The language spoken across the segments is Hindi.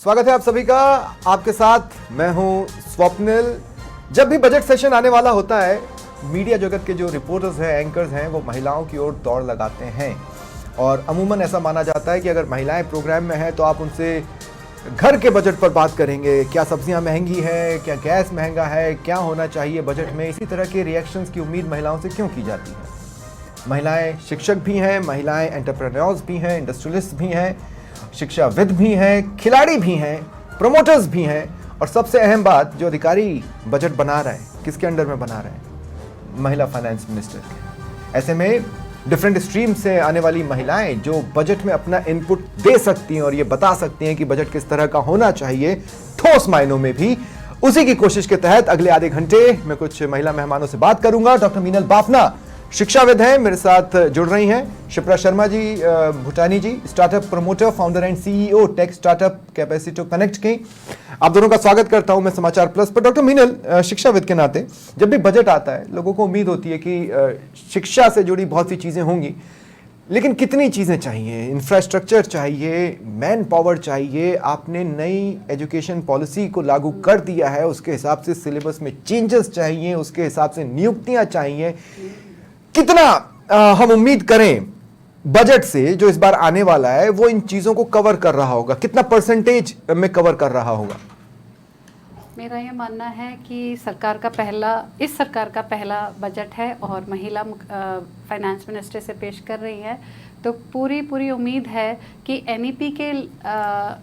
स्वागत है आप सभी का। आपके साथ मैं हूं स्वप्निल। जब भी बजट सेशन आने वाला होता है, मीडिया जगत के जो रिपोर्टर्स हैं, एंकर्स हैं, वो महिलाओं की ओर दौड़ लगाते हैं और अमूमन ऐसा माना जाता है कि अगर महिलाएं प्रोग्राम में हैं तो आप उनसे घर के बजट पर बात करेंगे। क्या सब्जियां महंगी है, क्या गैस महंगा है, क्या होना चाहिए बजट में। इसी तरह के रिएक्शंस की उम्मीद महिलाओं से क्यों की जाती है। महिलाएं शिक्षक भी हैं, महिलाएं एंटरप्रेन्योर्स भी हैं, इंडस्ट्रियलिस्ट भी हैं, शिक्षाविद भी हैं, खिलाड़ी भी हैं, प्रमोटर्स भी हैं, और सबसे अहम बात, जो अधिकारी बजट बना रहे हैं, किसके अंडर में बना रहे हैं? महिला फाइनेंस मिनिस्टर के। ऐसे में डिफरेंट स्ट्रीम से आने वाली महिलाएं जो बजट में अपना इनपुट दे सकती हैं और ये बता सकती हैं कि बजट किस तरह का होना चाहिए, ठोस मायनों में भी। उसी की कोशिश के तहत अगले आधे घंटे में कुछ महिला मेहमानों से बात करूंगा। डॉक्टर मीनल बाफना शिक्षाविद हैं, मेरे साथ जुड़ रही हैं। Shipra Sharma ji Bhutani ji, startup promoter, founder and CEO tech startup capacity connect की। आप दोनों का स्वागत करता हूं मैं समाचार प्लस पर। डॉक्टर मीनल, शिक्षाविद के नाते जब भी बजट आता है, लोगों को उम्मीद होती है कि शिक्षा से जुड़ी बहुत सी चीजें होंगी, लेकिन कितनी चीजें चाहिए? इंफ्रास्ट्रक्चर चाहिए, मैन पावर चाहिए। आपने नई एजुकेशन पॉलिसी को लागू कर दिया है, उसके हिसाब से सिलेबस में चेंजेस चाहिए, उसके हिसाब से नियुक्तियां चाहिए। कितना हम उम्मीद करें बजट से जो इस बार आने वाला है वो इन चीजों को कवर कर रहा होगा? कितना परसेंटेज में कवर कर रहा होगा? मेरा ये मानना है कि इस सरकार का पहला बजट है और महिला फाइनेंस मिनिस्टर से पेश कर रही है, तो पूरी उम्मीद है कि एनईपी के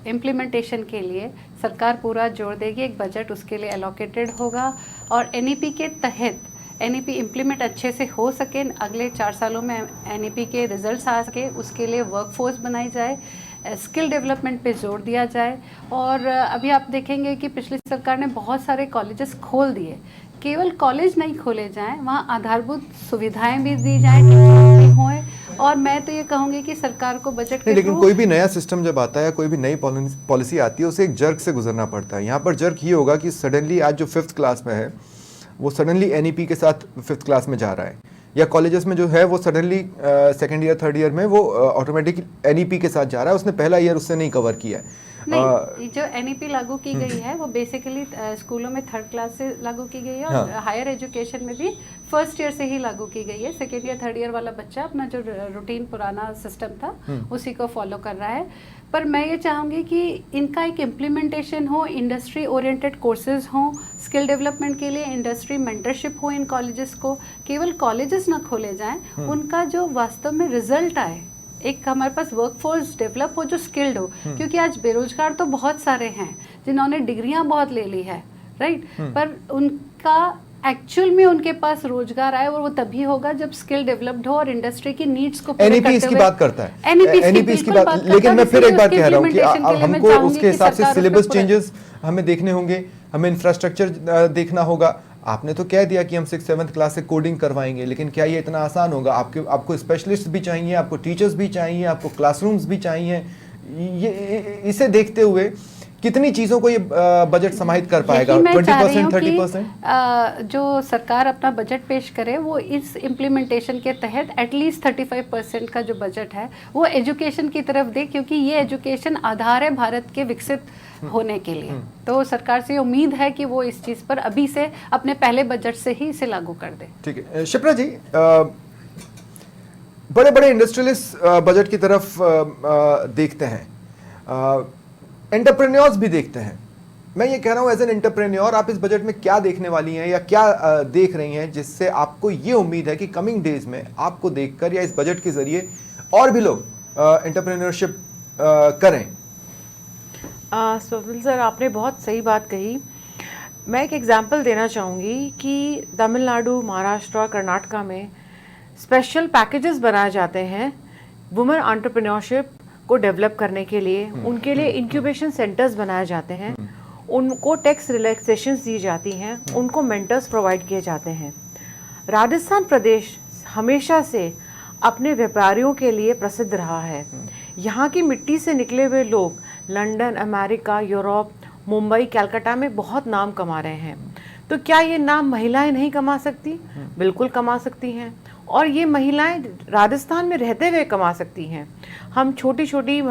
इम्प्लीमेंटेशन के लिए सरकार पूरा जोर देगी। एक बजट उसके लिए एलोकेटेड होगा और एनईपी के तहत एनईपी इम्प्लीमेंट अच्छे से हो सके, अगले 4 सालों में एनईपी के रिजल्ट्स आ सके, उसके लिए वर्कफोर्स बनाई जाए, स्किल डेवलपमेंट पे जोर दिया जाए। और अभी आप देखेंगे कि पिछली सरकार ने बहुत सारे कॉलेजेस खोल दिए। केवल कॉलेज नहीं खोले जाएं, वहाँ आधारभूत सुविधाएं भी दी जाएं, टीचर्स भी हों। और मैं तो ये कहूँगी कि सरकार को बजट के लेकिन कोई भी नया सिस्टम जब आता है, कोई भी नई पॉलिसी आती है, उसे एक जर्क से गुजरना पड़ता है। यहाँ पर जर्क ये होगा कि सडनली आज जो 5th क्लास में है वो सडनली एनईपी के साथ 5th क्लास में जा रहा है, या कॉलेजेस में जो है वो suddenly 2nd year 3rd year में वो ऑटोमेटिक एनईपी के साथ जा रहा है। उसने पहला ईयर उससे नहीं कवर किया है। नहीं, जो एनईपी लागू की गई है वो बेसिकली स्कूलों में 3rd क्लास से लागू की गई है और हायर एजुकेशन में भी 1st ईयर से ही लागू की गई है। 2nd ईयर 3rd ईयर वाला बच्चा अपना जो रूटीन पुराना सिस्टम था उसी को फॉलो कर रहा है। पर मैं ये चाहूँगी कि इनका एक इम्प्लीमेंटेशन हो, इंडस्ट्री ओरिएंटेड कोर्सेज हों, स्किल डेवलपमेंट के लिए इंडस्ट्री मेंटरशिप हो इन कॉलेजेस को। केवल कॉलेजेस ना खोले जाएं, उनका जो वास्तव में रिजल्ट आए, एक हमारे पास वर्कफोर्स डेवलप हो जो स्किल्ड हो। क्योंकि आज बेरोजगार तो बहुत सारे हैं जिन्होंने डिग्रियां बहुत ले ली है, राइट, पर उनका एक्चुअल में उनके पास रोजगार आए और वो तभी होगा जब स्किल डेवलप्ड हो और इंडस्ट्री की नीड्स को पूरे करते हुए। इसकी बात करता है, एनईपी इसकी बात। लेकिन मैं फिर एक बार कह रहा हूँ कि हमको उसके हिसाब से सिलेबस चेंजेस हमें देखने होंगे, हमें इंफ्रास्ट्रक्चर देखना होगा। आपने तो कह दिया कि हम 6th 7th क्लास से कोडिंग करवाएंगे, लेकिन क्या ये इतना आसान होगा? आपको स्पेशलिस्ट भी चाहिए, आपको टीचर्स भी चाहिए, आपको क्लासरूम्स भी चाहिए। ये इसे देखते हुए कितनी चीजों को ये बजट समाहित कर पाएगा? 20%, 30%? जो सरकार अपना बजट पेश करे वो इस इम्प्लीमेंटेशन के तहत एटलीस्ट 35% का जो बजट है वो एजुकेशन की तरफ दे, क्योंकि ये एजुकेशन आधार है भारत के विकसित होने के लिए। तो सरकार से उम्मीद है कि वो इस चीज पर अभी से अपने पहले बजट से ही इसे लागू कर दे। ठीक है शिप्रा जी, बड़े बड़े इंडस्ट्रियलिस्ट बजट की तरफ देखते हैं, एंटरप्रेन्योर्स भी देखते हैं। मैं ये कह रहा हूं, एज एन एंटरप्रेन्योर आप इस बजट में क्या देखने वाली हैं या क्या देख रही हैं जिससे आपको ये उम्मीद है कि कमिंग डेज में आपको देखकर या इस बजट के जरिए और भी लोग एंटरप्रेन्योरशिप करें? स्वप्निल सर, आपने बहुत सही बात कही। मैं एक एग्जांपल देना चाहूँगी कि तमिलनाडु, महाराष्ट्र, कर्नाटका में स्पेशल पैकेजेस बनाए जाते हैं वुमेन एंटरप्रेन्योरशिप को डेवलप करने के लिए। उनके लिए इंक्यूबेशन सेंटर्स बनाए जाते हैं, उनको टैक्स रिलैक्सेशंस दी जाती हैं, उनको मेंटर्स प्रोवाइड किए जाते हैं। राजस्थान प्रदेश हमेशा से अपने व्यापारियों के लिए प्रसिद्ध रहा है। यहाँ की मिट्टी से निकले हुए लोग London, America, Europe, Mumbai, Calcutta में बहुत नाम कमा रहे हैं। तो क्या ये नाम महिलाएं नहीं कमा सकती? बिल्कुल कमा सकती हैं। और ये महिलाएं राजस्थान में रहते हुए कमा सकती हैं। हम छोटी छोटी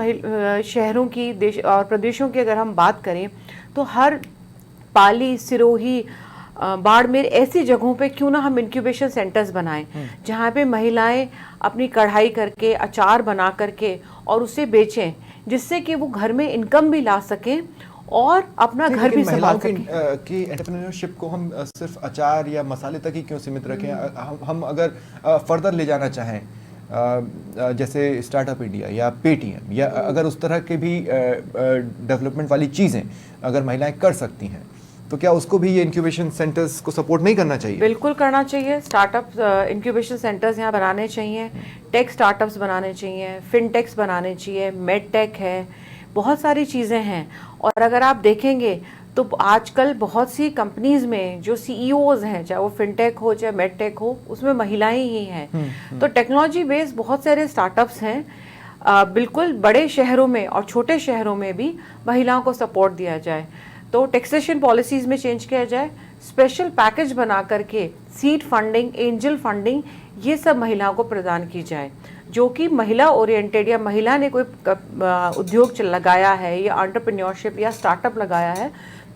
शहरों की देश और प्रदेशों की अगर हम बात करें तो हर पाली, सिरोही, बाड़मेर ऐसी जगहों पे क्यों ना हम इंक्यूबेशन सेंटर्स बनाएं जहाँ पे महिलाएं अपनी कढ़ाई करके, अचार बना करके और उसे बेचें, जिससे कि वो घर में इनकम भी ला सकें और अपना घर भी संभाल सकें। की एंटरप्रेन्योरशिप को हम सिर्फ अचार या मसाले तक ही क्यों सीमित रखें? हम अगर फर्दर ले जाना चाहें, जैसे स्टार्टअप इंडिया या पेटीएम या अगर उस तरह के भी डेवलपमेंट वाली चीज़ें अगर महिलाएं कर सकती हैं, तो क्या उसको भी ये इंक्यूबेशन सेंटर्स को सपोर्ट नहीं करना चाहिए? बिल्कुल करना चाहिए। स्टार्टअप इंक्यूबेशन सेंटर्स यहाँ बनाने चाहिए, टेक स्टार्टअप्स बनाने चाहिए, फिनटेक्स बनाने चाहिए, मेडटेक है, बहुत सारी चीज़ें हैं। और अगर आप देखेंगे तो आजकल बहुत सी कंपनीज में जो सीईओज हैं, चाहे वो फिनटेक हो चाहे मेडटेक हो, उसमें महिलाएं ही हैं। तो टेक्नोलॉजी बेस्ड बहुत सारे स्टार्टअप्स हैं। बिल्कुल बड़े शहरों में और छोटे शहरों में भी महिलाओं को सपोर्ट दिया जाए, तो टैक्सेशन पॉलिसीज में चेंज किया जाए, स्पेशल पैकेज बना करके सीड फंडिंग, एंजल फंडिंग, ये सब महिलाओं को प्रदान की जाए, जो कि महिला ओरिएंटेड या महिला ने कोई उद्योग लगाया है या एंटरप्रेन्योरशिप या स्टार्टअप लगाया है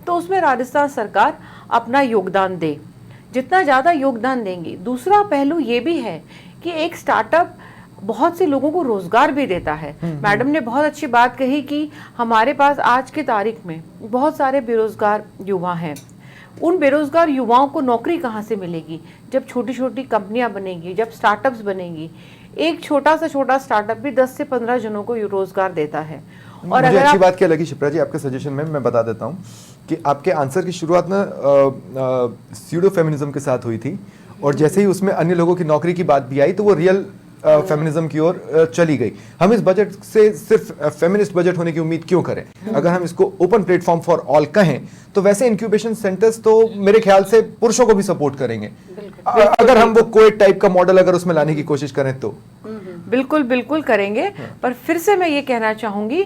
तो उसमें राजस्थान सरकार अपना योगदान दे। जितना ज़्यादा योगदान देंगी। दूसरा पहलू ये भी है कि एक स्टार्टअप बहुत से लोगों को रोजगार भी देता है। मैडम ने बहुत अच्छी बात कही कि हमारे पास आज की तारीख में बहुत सारे बेरोजगार युवा हैं। उन बेरोजगार युवाओं को नौकरी कहाँ से मिलेगी? जब छोटी छोटी कंपनियां बनेंगी, जब स्टार्टअप्स बनेंगी। एक छोटा स्टार्टअप भी 10 से 15 जनों को रोजगार देता है। और मुझे अच्छी बात क्या लगी शिप्रा जी आपके सजेशन में, मैं बता देता हूँ कि आपके आंसर की शुरुआत ना स्यूडो फेमिनिज्म के साथ हुई थी, और जैसे ही उसमें अन्य लोगों की नौकरी की बात भी आई तो वो रियल फेमिनिज्म की ओर चली गई। हम इस बजट से सिर्फ फेमिनिस्ट बजट होने की उम्मीद क्यों करें? अगर हम इसको ओपन प्लेटफॉर्म फॉर ऑल कहें तो वैसे इंक्यूबेशन सेंटर्स तो मेरे ख्याल से पुरुषों को भी सपोर्ट करेंगे। अगर हम वो कोई टाइप का मॉडल अगर उसमें लाने की कोशिश करें तो बिल्कुल करेंगे। पर फिर से मैं ये कहना चाहूंगी,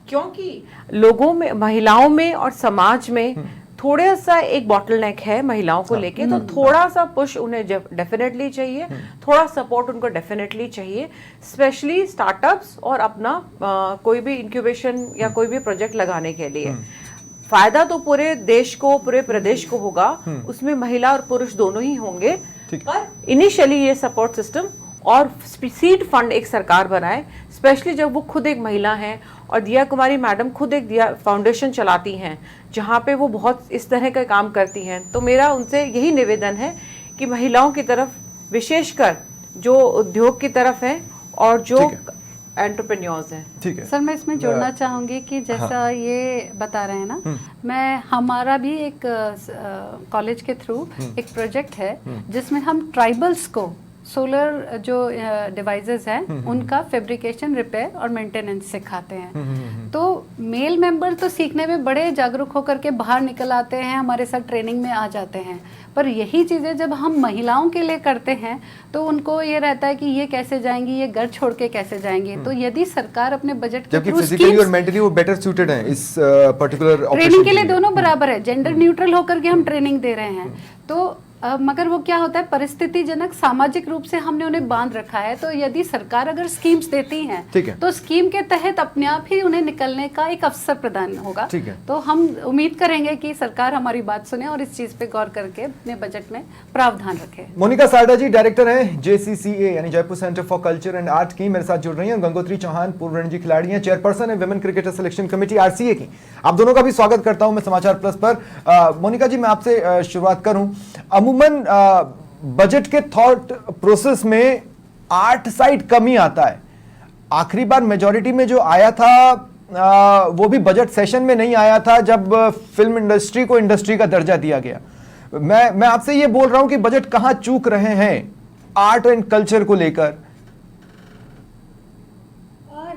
क्योंकि लोगों में, महिलाओं में और समाज में थोड़ा सा एक बॉटलनेक है महिलाओं को लेके, तो थोड़ा सा पुश उन्हें डेफिनेटली चाहिए, थोड़ा सपोर्ट उनको डेफिनेटली चाहिए, स्पेशली स्टार्टअप्स और अपना कोई भी इंक्यूबेशन या कोई भी प्रोजेक्ट लगाने के लिए। फायदा तो पूरे देश को, पूरे प्रदेश को होगा, उसमें महिला और पुरुष दोनों ही होंगे। पर इनिशियली ये सपोर्ट सिस्टम और सीड फंड एक सरकार बनाए, स्पेशली जब वो खुद एक महिला हैं और दिया कुमारी मैडम खुद एक दिया फाउंडेशन चलाती हैं जहाँ पे वो बहुत इस तरह का काम करती हैं। तो मेरा उनसे यही निवेदन है कि महिलाओं की तरफ, विशेषकर जो उद्योग की तरफ है और जो एंटरप्रेन्योर्स हैं। ठीक है सर, मैं इसमें जोड़ना चाहूंगी कि जैसा ये बता रहे हैं ना, मैं हमारा भी एक कॉलेज के थ्रू एक प्रोजेक्ट है जिसमें हम ट्राइबल्स को सोलर जो डिवाइसेस हैं उनका फैब्रिकेशन, रिपेयर और मेंटेनेंस सिखाते हैं। तो मेल मेंबर तो सीखने में बड़े जागरूक होकर के बाहर निकल आते हैं, हमारे साथ ट्रेनिंग में आ जाते हैं, पर यही चीज़ें जब हम महिलाओं के लिए करते हैं तो उनको ये रहता है कि ये कैसे जाएंगी, ये घर छोड़ के कैसे जाएंगी। तो यदि सरकार अपने बजट के थ्रू फिजिकली और मेंटली वो बेटर सूटेड हैं इस पर्टिकुलर ट्रेनिंग के लिए, दोनों बराबर है, जेंडर न्यूट्रल होकर के हम ट्रेनिंग दे रहे हैं। तो मगर वो क्या होता है, परिस्थितिजनक सामाजिक रूप से हमने उन्हें बांध रखा है। तो यदि सरकार अगर स्कीम्स देती है तो स्कीम के तहत अपने आप ही उन्हें निकलने का एक अवसर प्रदान होगा। तो हम उम्मीद करेंगे कि सरकार हमारी बात सुने और इस चीज पे गौर करके अपने बजट में प्रावधान रखे। मोनिका सारडा जी डायरेक्टर हैं JCCA यानी Jaipur centre for culture and art की, मेरे साथ जुड़ रही हैं। गंगोत्री चौहान पूर्व रणजी खिलाड़ी हैं, चेयरपर्सन है women cricketer selection committee RCA की। आप दोनों का भी स्वागत करता हूं मैं समाचार प्लस पर। मोनिका जी, मैं आपसे शुरुआत करूं। अमूमन बजट के थॉट प्रोसेस में आर्ट साइड कम ही आता है। आखिरी बार मेजॉरिटी में जो आया था वो भी बजट सेशन में नहीं आया था जब फिल्म इंडस्ट्री को इंडस्ट्री का दर्जा दिया गया। मैं आपसे ये बोल रहा हूं कि बजट कहां चूक रहे हैं आर्ट एंड कल्चर को लेकर।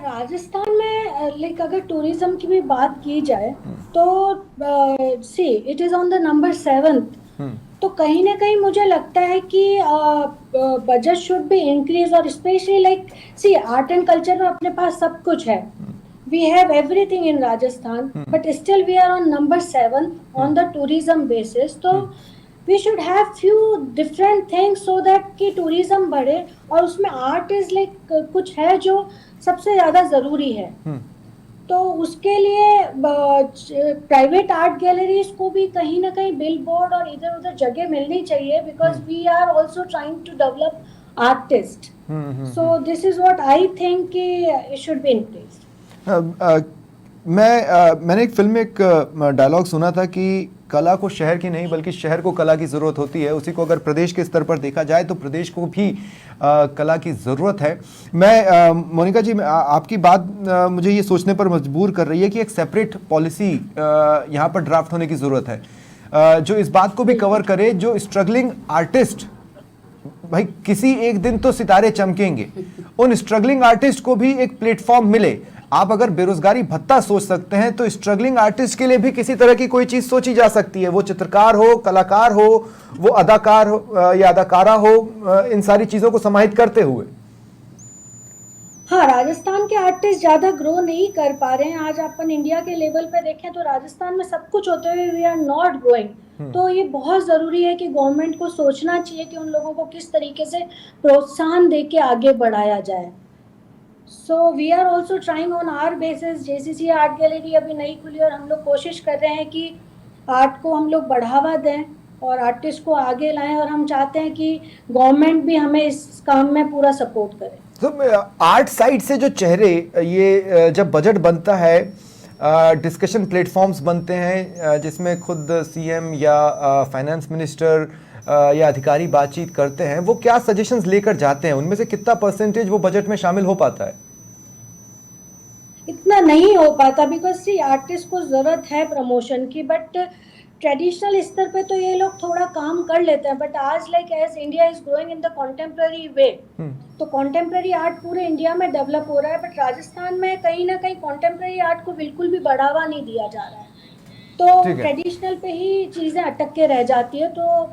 राजस्थान में लाइक अगर टूरिज्म की भी बात की जाए तो see it is on the number 7th। तो कहीं ना कहीं मुझे लगता है कि बजट शुड बी इंक्रीज, और specially like see art and culture में अपने पास सब कुछ है, we have everything in Rajasthan, but still we are on number 7 on the tourism basis. तो we should have few different things so that कि टूरिज्म बढ़े, और उसमें आर्ट इज लाइक कुछ है जो सबसे ज़्यादा ज़रूरी है। तो उसके लिए प्राइवेट आर्ट गैलरीज को भी कहीं ना कहीं बिल बोर्ड और इधर उधर जगह मिलनी चाहिए, because we are also trying to develop artist. So this is what I think कि it should be in place. मैंने एक फिल्म में एक डायलॉग सुना था कि कला को शहर की नहीं बल्कि शहर को कला की ज़रूरत होती है। उसी को अगर प्रदेश के स्तर पर देखा जाए तो प्रदेश को भी कला की ज़रूरत है। मैं मोनिका जी, आपकी बात मुझे ये सोचने पर मजबूर कर रही है कि एक सेपरेट पॉलिसी यहाँ पर ड्राफ्ट होने की ज़रूरत है जो इस बात को भी कवर करे जो स्ट्रगलिंग आर्टिस्ट, भाई किसी एक दिन तो सितारे चमकेंगे, उन स्ट्रगलिंग आर्टिस्ट को भी एक प्लेटफॉर्म मिले। आप अगर बेरोजगारी भत्ता सोच सकते हैं तो स्ट्रगलिंग आर्टिस्ट के लिए भी किसी तरह की कोई चीज सोची जा सकती है, वो चित्रकार हो, कलाकार हो, वो अदाकार हो या अदाकारा हो, इन सारी चीजों को समाहित करते हुए। हाँ, राजस्थान के आर्टिस्ट ज्यादा ग्रो नहीं कर पा रहे हैं। आज अपन इंडिया के लेवल पे देखें तो राजस्थान में सब कुछ होते हुए वी आर नॉट ग्रोइंग। तो ये बहुत जरूरी है कि गवर्नमेंट को सोचना चाहिए कि उन लोगों को किस तरीके से प्रोत्साहन दे के आगे बढ़ाया जाए। So we are also trying on our basis. JCC art gallery अभी नई खुली और हम लोग कोशिश कर रहे हैं कि आर्ट को हम लोग बढ़ावा दें और आर्टिस्ट को आगे लाएं, और हम चाहते हैं कि गवर्नमेंट भी हमें इस काम में पूरा सपोर्ट करे। तो आर्ट साइड से जो चेहरे, ये जब बजट बनता है, डिस्कशन प्लेटफॉर्म्स बनते हैं जिसमें खुद सीएम या फाइनेंस मिनिस्टर या अधिकारी बातचीत करते हैं, वो क्या सजेशंस लेकर जाते हैं, उनमें से कितना परसेंटेज वो बजट में शामिल हो पाता है? इतना नहीं हो पाता, बिकॉज सी आर्टिस्ट को जरूरत है प्रमोशन की, बट ट्रेडिशनल स्तर पे तो ये लोग थोड़ा काम कर लेते हैं। बट आज like as India is growing in the contemporary way, तो कॉन्टेम्प्ररी आर्ट पूरे इंडिया में डेवलप हो रहा है, बट राजस्थान में कहीं ना कहीं कॉन्टेम्प्ररी आर्ट को बिल्कुल भी बढ़ावा नहीं दिया जा रहा है। तो ट्रेडिशनल पे ही चीजें अटक के रह जाती है। तो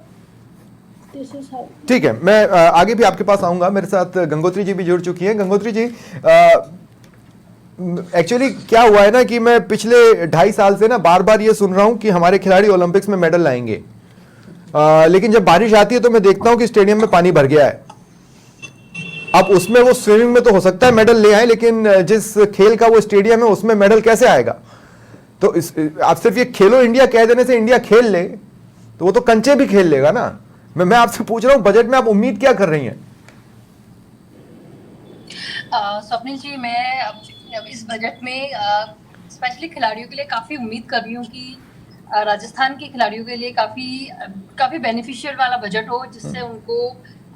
ठीक है, मैं आगे भी आपके पास आऊंगा। मेरे साथ गंगोत्री जी भी जुड़ चुकी हैं। गंगोत्री जी, एक्चुअली क्या हुआ है ना कि मैं पिछले 2.5 साल से ना बार बार ये सुन रहा हूं कि हमारे खिलाड़ी ओलंपिक्स में मेडल लाएंगे, लेकिन जब बारिश आती है तो मैं देखता हूं कि स्टेडियम में पानी भर गया है। अब उसमें वो स्विमिंग में तो हो सकता है मेडल ले आए, लेकिन जिस खेल का वो स्टेडियम है उसमें मेडल कैसे आएगा? तो आप सिर्फ ये खेलो इंडिया कह देने से इंडिया खेल ले तो वो तो कंचे भी खेल लेगा ना। मैं आपसे पूछ रहा हूं, बजट में आप उम्मीद क्या कर रही हैं? स्वप्निल जी, मैं अब इस बजट में स्पेशली खिलाड़ियों के लिए काफ़ी उम्मीद कर रही हूँ कि राजस्थान के खिलाड़ियों के लिए काफ़ी बेनिफिशियल वाला बजट हो, जिससे उनको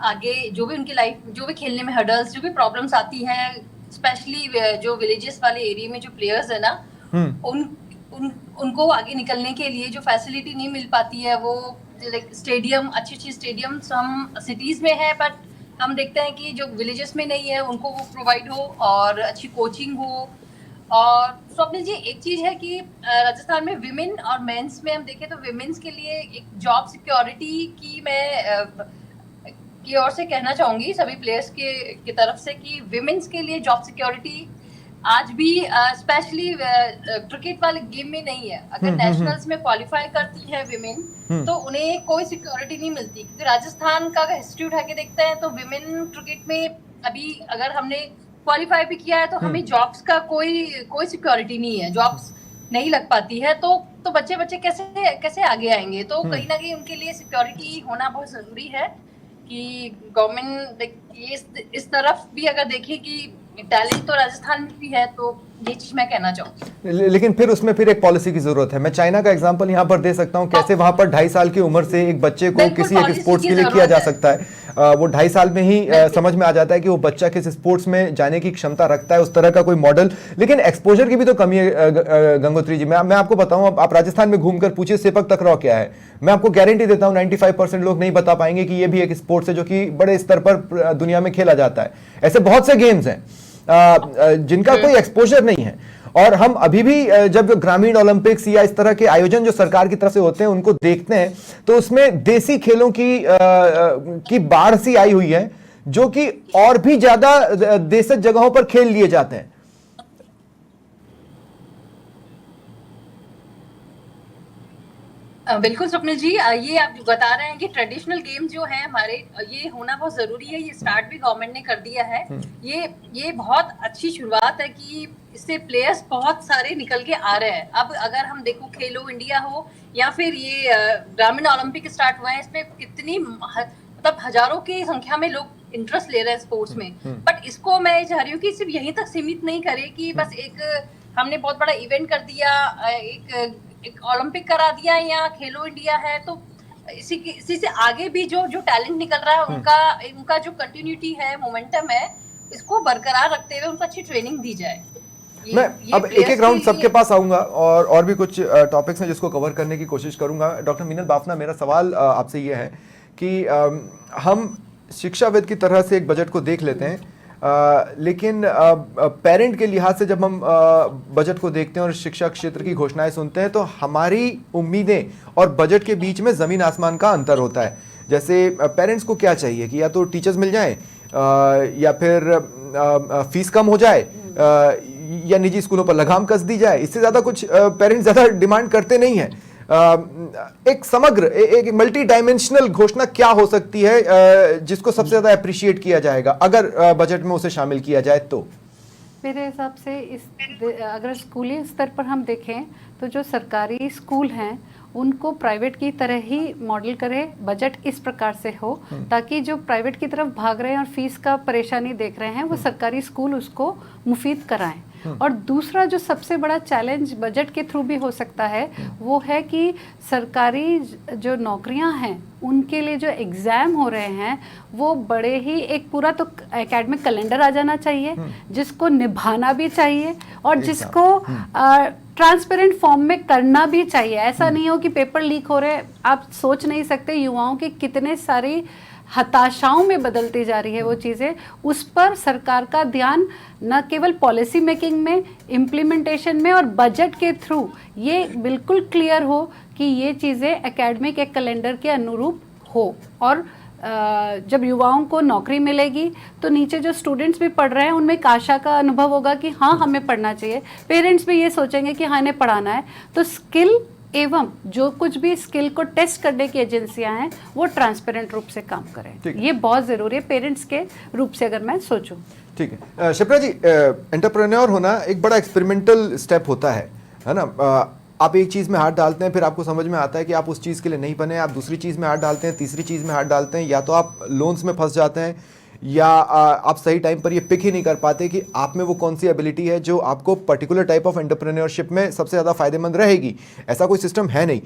आगे जो भी उनकी लाइफ, जो भी खेलने में हर्डल्स, जो भी प्रॉब्लम्स आती हैं, स्पेशली जो विलेजेस वाले एरिया में जो प्लेयर्स है ना, उनको आगे निकलने के लिए जो फैसिलिटी नहीं मिल पाती है, वो लाइक स्टेडियम, अच्छी स्टेडियम्स हम सिटीज़ में है, बट हम देखते हैं कि जो विलेजेस में नहीं है उनको वो प्रोवाइड हो और अच्छी कोचिंग हो। और स्वप्निल जी, एक चीज़ है कि राजस्थान में विमेन और मेंस में हम देखें तो विमेन्स के लिए एक जॉब सिक्योरिटी की मैं की ओर से कहना चाहूँगी सभी प्लेयर्स की तरफ से कि विमेन्स के लिए जॉब सिक्योरिटी आज भी स्पेशली क्रिकेट वाले गेम में नहीं है। अगर नेशनल्स में क्वालिफाई करती है विमेन तो उन्हें कोई सिक्योरिटी नहीं मिलती, क्योंकि राजस्थान का अगर हिस्ट्री उठा के देखते हैं तो विमेन क्रिकेट में अभी अगर हमने क्वालिफाई भी किया है तो हमें जॉब्स का कोई सिक्योरिटी नहीं है, जॉब्स नहीं लग पाती है। तो बच्चे कैसे आगे आएंगे? तो कहीं ना कहीं उनके लिए सिक्योरिटी होना बहुत जरूरी है कि गवर्नमेंट इस तरफ भी अगर देखे कि टैलेंट तो राजस्थान में भी है, तो ये चीज मैं कहना चाहूँ। लेकिन फिर उसमें फिर एक पॉलिसी की जरूरत है। मैं चाइना का एग्जांपल यहाँ पर दे सकता हूँ, कैसे वहां पर 2.5 साल की उम्र से एक बच्चे को किसी एक स्पोर्ट्स के लिए किया जा सकता है। वो 2.5 साल में ही समझ में आ जाता है कि वो बच्चा किस स्पोर्ट्स में जाने की क्षमता रखता है, उस तरह का कोई मॉडल। लेकिन एक्सपोजर की भी तो कमी है गंगोत्री जी। मैं आपको बताऊं, आप राजस्थान में घूमकर पूछिए सेपक तकराव क्या है, मैं आपको गारंटी देता हूं 95% लोग नहीं बता पाएंगे कि ये भी एक स्पोर्ट्स है जो कि बड़े स्तर पर दुनिया में खेला जाता है। ऐसे बहुत से गेम्स हैं जिनका कोई एक्सपोजर नहीं है। और हम अभी भी जब ग्रामीण ओलंपिक्स या इस तरह के आयोजन जो सरकार की तरफ से होते हैं उनको देखते हैं तो उसमें देसी खेलों की बाढ़ सी आई हुई है, जो कि और भी ज्यादा देशज जगहों पर खेल लिए जाते हैं। बिल्कुल स्वप्निल जी, ये आप बता रहे हैं कि ट्रेडिशनल गेम जो है हमारे, ये होना बहुत जरूरी है। ये स्टार्ट भी गवर्नमेंट ने कर दिया है। ये बहुत अच्छी शुरुआत है कि इससे प्लेयर्स बहुत सारे निकल के आ रहे हैं। अब अगर हम देखो खेलो इंडिया हो या फिर ये ग्रामीण ओलंपिक स्टार्ट हुए हैं, इसमें कितनी मतलब हजारों की संख्या में लोग इंटरेस्ट ले रहे हैं स्पोर्ट्स में। बट इसको मैं चाह रही हूँ कि सिर्फ यहीं तक सीमित नहीं करे कि बस एक हमने बहुत बड़ा इवेंट कर दिया, एक ओलंपिक करा दिया या खेलो इंडिया है, तो इसी से आगे भी जो टैलेंट निकल रहा है उनका जो कंटिन्यूटी है, मोमेंटम है, इसको बरकरार रखते हुए उनको अच्छी ट्रेनिंग दी जाए। मैं अब एक राउंड सबके पास आऊंगा और भी कुछ टॉपिक्स हैं जिसको कवर करने की कोशिश करूंगा। डॉक्टर मीनल बाफना, मेरा सवाल आपसे ये है कि हम शिक्षाविद की तरह से एक बजट को देख लेते हैं, लेकिन पेरेंट के लिहाज से जब हम बजट को देखते हैं और शिक्षा क्षेत्र की घोषणाएं सुनते हैं तो हमारी उम्मीदें और बजट के बीच में ज़मीन आसमान का अंतर होता है। जैसे पेरेंट्स को क्या चाहिए कि या तो टीचर्स मिल जाएं या फिर फीस कम हो जाए या निजी स्कूलों पर लगाम कस दी जाए। इससे ज़्यादा कुछ पेरेंट्स ज़्यादा डिमांड करते नहीं हैं। एक समग्र एक मल्टी डायमेंशनल घोषणा क्या हो सकती है जिसको सबसे ज्यादा अप्रिशिएट किया जाएगा अगर बजट में उसे शामिल किया जाए तो? मेरे हिसाब से अगर स्कूली स्तर पर हम देखें तो जो सरकारी स्कूल हैं उनको प्राइवेट की तरह ही मॉडल करे, बजट इस प्रकार से हो ताकि जो प्राइवेट की तरफ भाग रहे हैं और फीस का परेशानी देख रहे हैं वो सरकारी स्कूल उसको मुफीद कराएं। और दूसरा जो सबसे बड़ा चैलेंज बजट के थ्रू भी हो सकता है वो है कि सरकारी जो नौकरियां हैं उनके लिए जो एग्ज़ाम हो रहे हैं वो बड़े ही एक पूरा तो एकेडमिक कैलेंडर आ जाना चाहिए जिसको निभाना भी चाहिए और जिसको ट्रांसपेरेंट फॉर्म में करना भी चाहिए। ऐसा नहीं हो कि पेपर लीक हो रहे, आप सोच नहीं सकते युवाओं की कितने सारी हताशाओं में बदलती जा रही है वो चीज़ें। उस पर सरकार का ध्यान न केवल पॉलिसी मेकिंग में, इम्प्लीमेंटेशन में और बजट के थ्रू ये बिल्कुल क्लियर हो कि ये चीज़ें एकेडमिक एक कैलेंडर के अनुरूप हो। और जब युवाओं को नौकरी मिलेगी तो नीचे जो स्टूडेंट्स भी पढ़ रहे हैं उनमें एक आशा का अनुभव होगा कि हाँ हमें पढ़ना चाहिए। पेरेंट्स भी ये सोचेंगे कि हाँ इन्हें पढ़ाना है। तो स्किल एवं जो कुछ भी स्किल को टेस्ट करने की एजेंसियां हैं वो ट्रांसपेरेंट रूप से काम करें। ये बहुत ज़रूरी है पेरेंट्स के रूप से अगर मैं सोचूं। ठीक है शिप्रा जी, एंटरप्रेन्योर होना एक बड़ा एक्सपेरिमेंटल स्टेप होता है ना। आप एक चीज़ में हाथ डालते हैं, फिर आपको समझ में आता है कि आप उस चीज़ के लिए नहीं बने, आप दूसरी चीज़ में हाथ डालते हैं, तीसरी चीज़ में हाथ डालते हैं, या तो आप लोन्स में फंस जाते हैं या आप सही टाइम पर ये पिक ही नहीं कर पाते कि आप में वो कौन सी एबिलिटी है जो आपको पर्टिकुलर टाइप ऑफ एंटरप्रेन्योरशिप में सबसे ज़्यादा फायदेमंद रहेगी। ऐसा कोई सिस्टम है नहीं।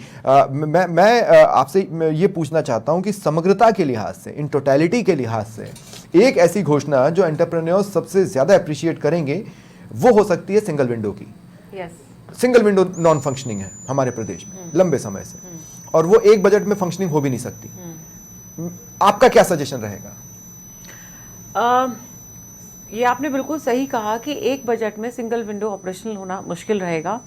मैं आपसे ये पूछना चाहता हूँ कि समग्रता के लिहाज से, इन टोटलिटी के लिहाज से एक ऐसी घोषणा जो एंटरप्रेन्योर्स सबसे ज़्यादा अप्रिशिएट करेंगे वो हो सकती है सिंगल विंडो की। सिंगल विंडो नॉन फंक्शनिंग है हमारे प्रदेश में लंबे समय से, और वो एक बजट में फंक्शनिंग हो भी नहीं सकती। आपका क्या सजेशन रहेगा? ये आपने बिल्कुल सही कहा कि एक बजट में सिंगल विंडो ऑपरेशनल होना मुश्किल रहेगा।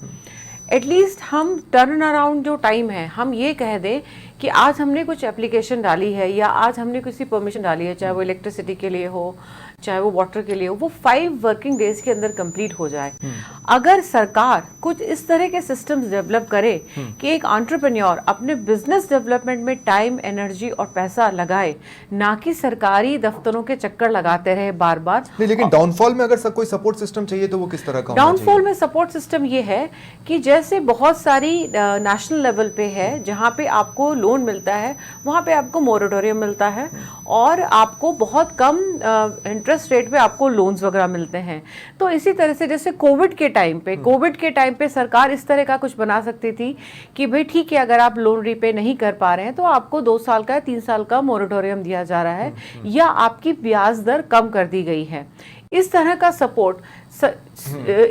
एटलीस्ट हम टर्न अराउंड जो टाइम है हम ये कह दें कि आज हमने कुछ एप्लीकेशन डाली है या आज हमने किसी परमिशन डाली है, चाहे वो इलेक्ट्रिसिटी के लिए हो चाहे वो वाटर के लिए हो, वो 5 वर्किंग डेज के अंदर कंप्लीट हो जाए। अगर सरकार कुछ इस तरह के सिस्टम्स डेवलप करे कि एक एंटरप्रेन्योर अपने बिजनेस डेवलपमेंट में टाइम, एनर्जी और पैसा लगाए, ना कि सरकारी दफ्तरों के चक्कर लगाते रहे बार बार। नहीं, लेकिन डाउनफॉल में अगर कोई सपोर्ट सिस्टम चाहिए तो वो किस तरह का? डाउनफॉल में सपोर्ट सिस्टम ये है कि जैसे बहुत सारी नेशनल लेवल पे है जहाँ पे आपको लोन मिलता है, वहाँ पे आपको मोरेटोरियम मिलता है और आपको बहुत कम इंटरेस्ट रेट पे आपको लोन्स वगैरह मिलते हैं। तो इसी तरह से जैसे कोविड के टाइम पे सरकार इस तरह का कुछ बना सकती थी कि भाई ठीक है, अगर आप लोन रीपे नहीं कर पा रहे हैं तो आपको 2 साल का या 3 साल का मोरेटोरियम दिया जा रहा है या आपकी ब्याज दर कम कर दी गई है। इस तरह का सपोर्ट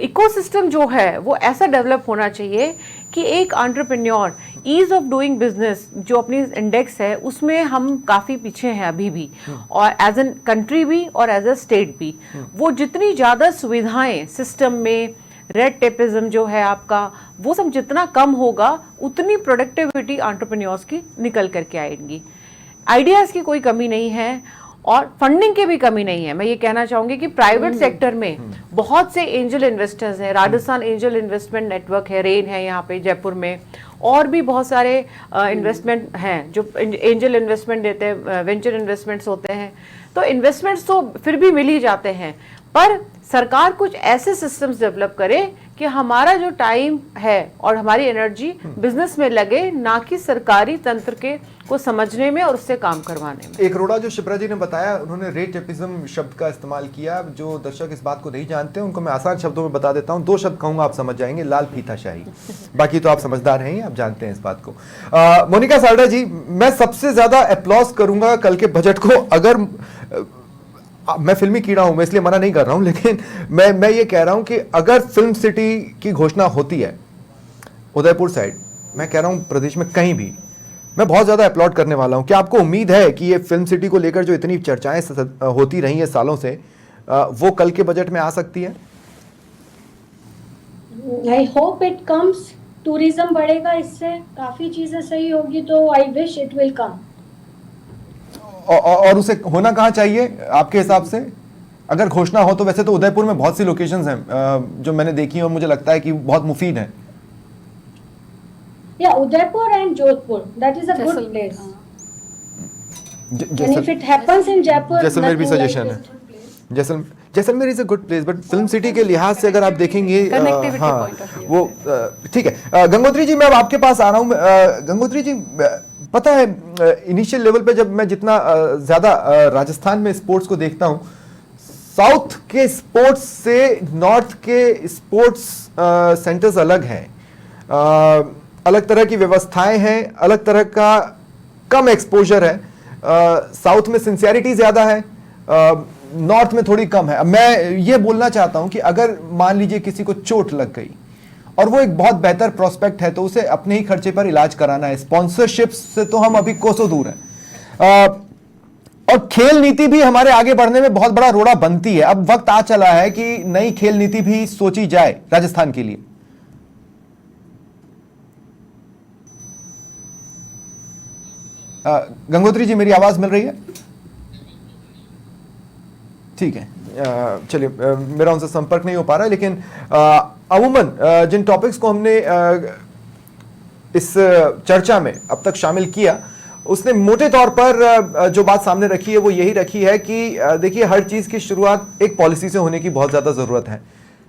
इकोसिस्टम जो है वो ऐसा डेवलप होना चाहिए कि एक entrepreneur ease of doing business जो अपनी इंडेक्स है उसमें हम काफ़ी पीछे हैं अभी भी, और एज एन कंट्री भी और एज अ स्टेट भी। वो जितनी ज़्यादा सुविधाएं सिस्टम में, रेड टेपिज्म जो है आपका, वो सब जितना कम होगा उतनी प्रोडक्टिविटी एंटरप्रेन्योर्स की निकल करके आएगी। आइडियाज़ की कोई कमी नहीं है और फंडिंग की भी कमी नहीं है। मैं ये कहना चाहूंगी कि प्राइवेट सेक्टर में बहुत से एंजल इन्वेस्टर्स हैं। राजस्थान एंजल इन्वेस्टमेंट नेटवर्क है, रेन है यहाँ पे जयपुर में, और भी बहुत सारे इन्वेस्टमेंट हैं जो एंजल इन्वेस्टमेंट देते हैं, वेंचर इन्वेस्टमेंट्स होते हैं। तो इन्वेस्टमेंट्स तो फिर भी मिल ही जाते हैं, पर सरकार कुछ ऐसे सिस्टम्स डेवलप करे कि हमारा जो टाइम है और हमारी एनर्जी बिजनेस में लगे, ना कि सरकारी तंत्र के को समझने में और उससे काम करवाने में। एक रोड़ा जो शिप्रा जी ने बताया, उन्होंने रेटेपिज्म शब्द का इस्तेमाल किया। जो दर्शक इस बात को नहीं जानते उनको मैं आसान शब्दों में बता देता हूं, 2 शब्द कहूंगा आप समझ जाएंगे, लाल फीताशाही। बाकी तो आप समझदार हैं, आप जानते हैं इस बात को। मोनिका साल्डा जी, मैं सबसे ज्यादा अप्लॉज करूंगा कल के बजट को। अगर मैं फिल्मी कीड़ा हूं, मैं इसलिए मना नहीं कर रहा हूं, लेकिन मैं ये कह रहा हूं कि अगर फिल्म सिटी की घोषणा होती है उदयपुर साइड, मैं कह रहा हूं प्रदेश में कहीं भी, मैं बहुत ज्यादा अपलॉड करने वाला हूं। क्या आपको उम्मीद है कि ये फिल्म सिटी को लेकर जो इतनी चर्चाएं होती रही हैं सालों से, वो कल के बजट में आ सकती है? I hope it comes. Tourism बढ़ेगा, इससे काफी चीजें सही होगी, तो I wish it will come. और उसे होना कहाँ चाहिए आपके हिसाब से? अगर घोषणा हो तो वैसे तो उदयपुर में बहुत सी लोकेशंस हैं जो मैंने देखी हैं और मुझे लगता है कि बहुत मुफीद है। या Udaipur and Jodhpur, that is a good place. And if it happens in Jaipur, Jaisalmer भी सजेशन है। Jaisalmer is a good place, but film city के लिहाज से अगर आप देखेंगे, हाँ वो ठीक है। गंगोत्री जी, मैं अब आपके पास आ रहा हूँ। गंगोत्री जी, पता है इनिशियल लेवल पे जब मैं जितना ज्यादा राजस्थान में स्पोर्ट्स को देखता हूँ, साउथ के स्पोर्ट्स से नॉर्थ के स्पोर्ट्स सेंटर्स अलग हैं, अलग तरह की व्यवस्थाएं हैं, अलग तरह का कम एक्सपोजर है। साउथ में सिंसियरिटी ज्यादा है, नॉर्थ में थोड़ी कम है। अब मैं ये बोलना चाहता हूं कि अगर मान लीजिए किसी को चोट लग गई और वो एक बहुत बेहतर प्रोस्पेक्ट है, तो उसे अपने ही खर्चे पर इलाज कराना है। स्पॉन्सरशिप से तो हम अभी कोसों दूर हैं, और खेल नीति भी हमारे आगे बढ़ने में बहुत बड़ा रोड़ा बनती है। अब वक्त आ चला है कि नई खेल नीति भी सोची जाए राजस्थान के लिए। गंगोत्री जी, मेरी आवाज मिल रही है? ठीक है, चलिए, मेरा उनसे संपर्क नहीं हो पा रहा है, लेकिन अमूमन जिन टॉपिक्स को हमने इस चर्चा में अब तक शामिल किया, उसने मोटे तौर पर जो बात सामने रखी है वो यही रखी है कि देखिए, हर चीज की शुरुआत एक पॉलिसी से होने की बहुत ज्यादा जरूरत है।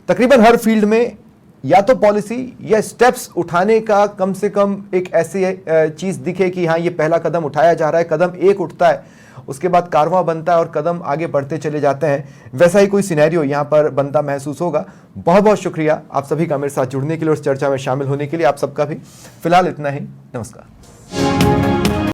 तकरीबन हर फील्ड में या तो पॉलिसी या स्टेप्स उठाने का कम से कम एक ऐसी चीज दिखे कि हाँ, ये पहला कदम उठाया जा रहा है। कदम एक उठता है, उसके बाद कारवां बनता है और कदम आगे बढ़ते चले जाते हैं। वैसा ही कोई सिनेरियो यहाँ पर बनता महसूस होगा। बहुत बहुत शुक्रिया आप सभी का मेरे साथ जुड़ने के लिए और इस चर्चा में शामिल होने के लिए। आप सबका भी फिलहाल इतना ही। नमस्कार।